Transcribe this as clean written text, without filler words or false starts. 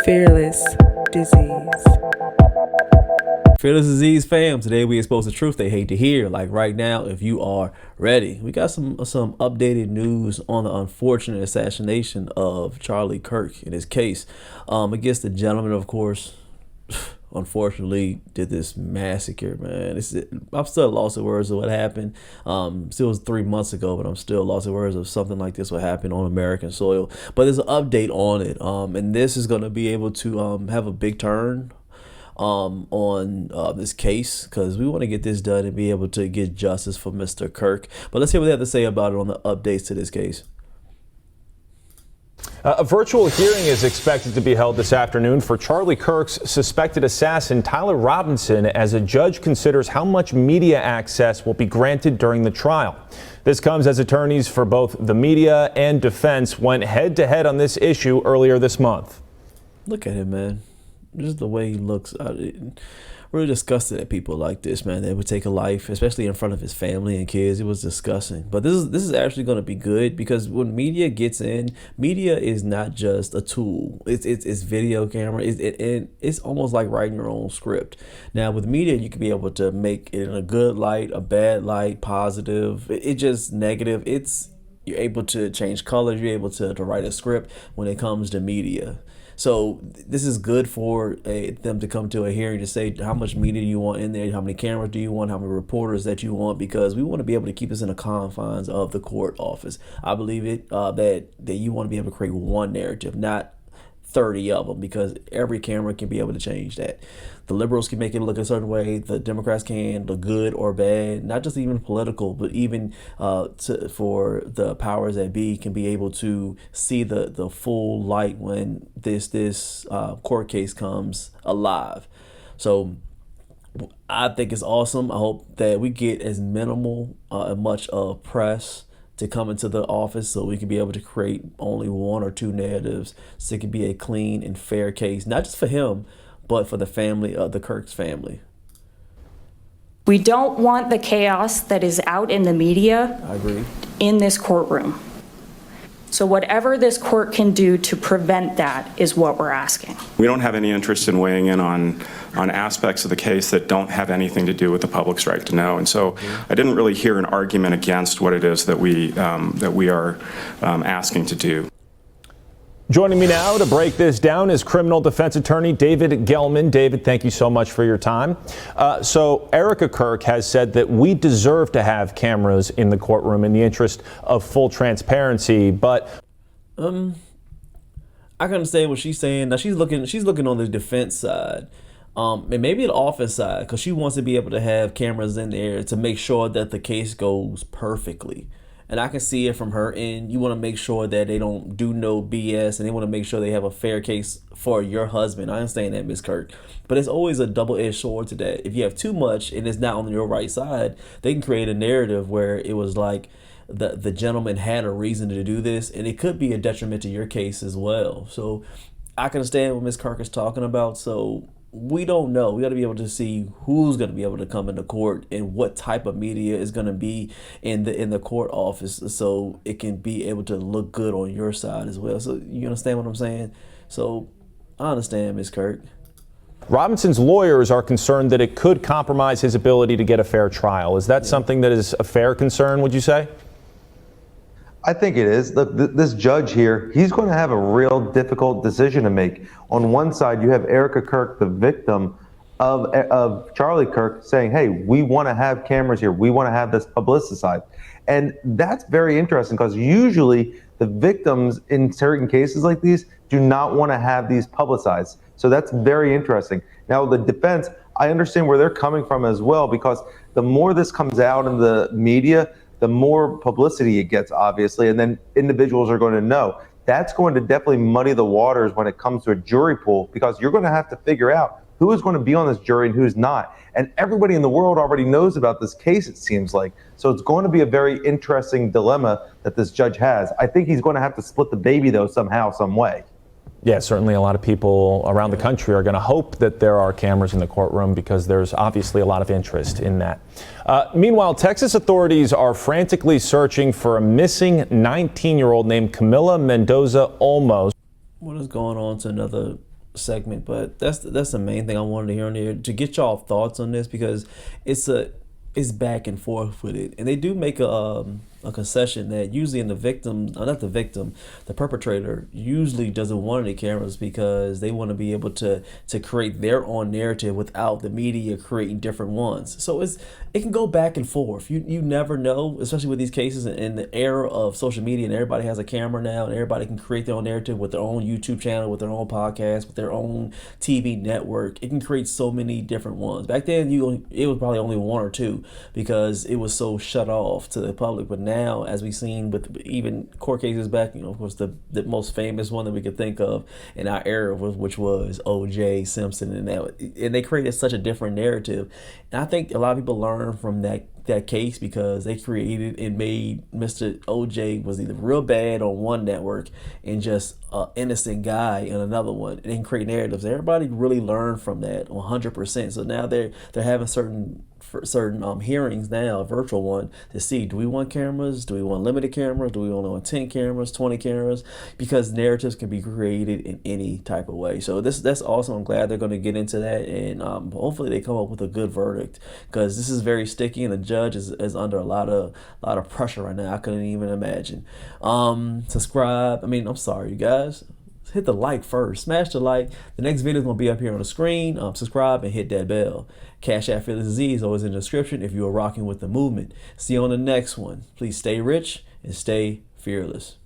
Fearless Disease. Fearless Disease fam, today we expose the truth they hate to hear. Like right now, if you are ready, we got some updated news on the unfortunate assassination of Charlie Kirk in his case against the gentleman, of course. Unfortunately, did this massacre, man. I'm still lost at words of what happened. Still was 3 months ago, but I'm still lost at words of something like this would happen on American soil. But there's an update on it, and this is going to be able to have a big turn on this case, because we want to get this done and be able to get justice for Mr. Kirk. But let's hear what they have to say about it on the updates to this case. A virtual hearing is expected to be held this afternoon for Charlie Kirk's suspected assassin, Tyler Robinson, as a judge considers how much media access will be granted during the trial. This comes as attorneys for both the media and defense went head-to-head on this issue earlier this month. Look at him, man. Just the way he looks. Really disgusted at people like this, man. They would take a life, especially in front of his family and kids. It was disgusting. But this is actually going to be good, because when media gets in, media is not just a tool. It's video camera. It's almost like writing your own script. Now with media, you can be able to make it in a good light, a bad light, positive. It just negative. You're able to change colors. You're able to write a script when it comes to media. So this is good for them to come to a hearing to say how much media you want in there, how many cameras do you want, how many reporters that you want, because we want to be able to keep this in the confines of the court office. I believe it that you want to be able to create one narrative, not 30 of them, because every camera can be able to change that. The liberals can make it look a certain way. The Democrats can, the good or bad, not just even political, but even for the powers that be can be able to see the full light when this court case comes alive. So I think it's awesome. I hope that we get as minimal much of press to come into the office, so we can be able to create only one or two narratives, so it can be a clean and fair case, not just for him, but for the family of the Kirk's family. We don't want the chaos that is out in the media. I agree. In this courtroom. So whatever this court can do to prevent that is what we're asking. We don't have any interest in weighing in on aspects of the case that don't have anything to do with the public's right to know. And so I didn't really hear an argument against what it is that we are asking to do. Joining me now to break this down is criminal defense attorney David Gelman. David, thank you so much for your time. So Erica Kirk has said that we deserve to have cameras in the courtroom in the interest of full transparency, but I can understand what she's saying. Now she's looking on the defense side. And maybe the offense side, because she wants to be able to have cameras in there to make sure that the case goes perfectly. And I can see it from her end. You want to make sure that they don't do no BS, and they want to make sure they have a fair case for your husband. I understand that, Ms. Kirk. But it's always a double-edged sword to that. If you have too much and it's not on your right side, they can create a narrative where it was like the gentleman had a reason to do this, and it could be a detriment to your case as well. So I can understand what Ms. Kirk is talking about. So we don't know. We got to be able to see who's going to be able to come into court and what type of media is going to be in the court office, so it can be able to look good on your side as well. So you understand what I'm saying? So I understand, Ms. Kirk. Robinson's lawyers are concerned that it could compromise his ability to get a fair trial. Is that something that is a fair concern, would you say? I think it is. This judge here, he's going to have a real difficult decision to make. On one side, you have Erica Kirk, the victim of Charlie Kirk, saying, hey, we want to have cameras here. We want to have this publicized. And that's very interesting, because usually the victims in certain cases like these do not want to have these publicized. So that's very interesting. Now, the defense, I understand where they're coming from as well, because the more this comes out in the media, the more publicity it gets, obviously, and then individuals are going to know. That's going to definitely muddy the waters when it comes to a jury pool, because you're going to have to figure out who is going to be on this jury and who's not. And everybody in the world already knows about this case, it seems like. So it's going to be a very interesting dilemma that this judge has. I think he's going to have to split the baby, though, somehow, some way. Yeah, certainly a lot of people around the country are going to hope that there are cameras in the courtroom, because there's obviously a lot of interest in that. Meanwhile, Texas authorities are frantically searching for a missing 19-year-old named Camila Mendoza Olmos. What is going on to another segment, but that's the main thing I wanted to hear on here, to get y'all thoughts on this, because it's back and forth with it, and they do make a concession that usually in the the perpetrator usually doesn't want any cameras because they want to be able to create their own narrative without the media creating different ones. So it can go back and forth. You never know, especially with these cases in the era of social media, and everybody has a camera now, and everybody can create their own narrative with their own YouTube channel, with their own podcast, with their own TV network. It can create so many different ones. Back then, it was probably only one or two because it was so shut off to the public. But now, as we've seen with even court cases back, of course, the most famous one that we could think of in our era, which was O.J. Simpson, and they created such a different narrative. And I think a lot of people learn from that case because they created and made Mr. O.J. was either real bad on one network and just an innocent guy on another one, and then create narratives. Everybody really learned from that 100%. So now they're having certain hearings now, a virtual one, to see, do we want cameras? Do we want limited cameras? Do we only want 10 cameras, 20 cameras? Because narratives can be created in any type of way. So that's awesome. I'm glad they're going to get into that, and hopefully they come up with a good verdict, because this is very sticky, and the judge is under a lot of pressure right now. I couldn't even imagine. Subscribe. I'm sorry, you guys. Hit the like first. Smash the like. The next video is going to be up here on the screen. Subscribe and hit that bell. CashApp FearlessDisease always in the description if you are rocking with the movement. See you on the next one. Please stay rich and stay fearless.